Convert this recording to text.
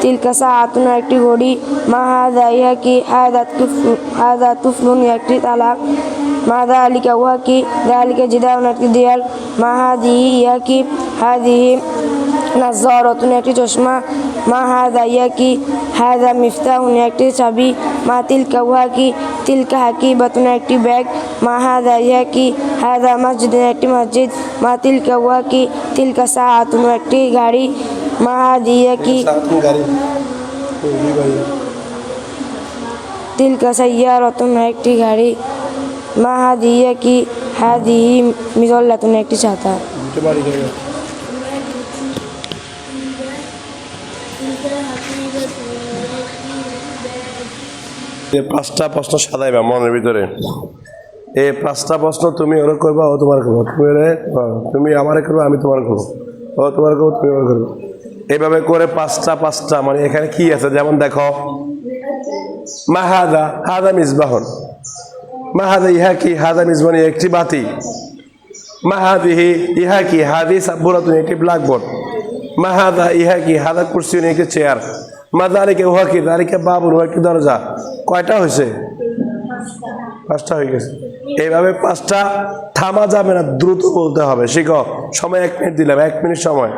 তিলকা সাআতুন একটি ঘড়ি, মা হাযা ইহা কি, হাযা তুফলুন একটি তালা, মা যালিকা উহা কি, যালিকা জিদারুন একটি দেয়াল, মা হাযিহি ইহা কি, হাযিহি নাযযারাতুন একটি চশমা, মা হাযা ইহা কি, হাযা মিফতাহুন একটি চাবি, মা তিলকা উহা কি, তিলকা হাকিবাতুন একটি ব্যাগ, মা হাযা ইহা কি, হাযা মসজিদুন একটি মসজিদ, মা তিলকা উহা কি, তিলকা সাআতুন একটি গাড়ি, মা হাযিহি ইহা কি, তিলকা সাইয়ারাতুন একটি গাড়ি, মা হাযিহি ইহা কি, হাযিহি মিযাল্লাতুন একটি ছাতা। এই পাঁচটা প্রশ্ন সাজাইবা মনের ভিতরে। এই পাঁচটা প্রশ্ন তুমি ওরা করবা, ও তোমার করবো, তুমি আমারে করবো, আমি তোমার করবো, ও তোমার করবো, তুমি আমার করবো। এইভাবে করে পাঁচটা মানে এখানে কি আছে, যেমন দেখো মা হাযা, হাযা মিসবাহুন, মা হাযা ইহা কি, হাযা মিসবাহুন একটি বাতি, মা হাযিহি ইহা কি, হাযিহি সাব্বুরাতুন একটি ব্ল্যাকবোর্ড, মা হাযা ইহা কি, হাযা কুরসিয়ুন একটি চেয়ার, মা যালিকা উহা কি, যালিকা বাবুন একটি দরজা। কয়টা হয়েছে? পাঁচটা হয়ে গেছে। এইভাবে পাঁচটা থামা যাবে না, দ্রুত বলতে হবে। শিখো, সময় 1 মিনিট দিলাম, 1 মিনিট সময়।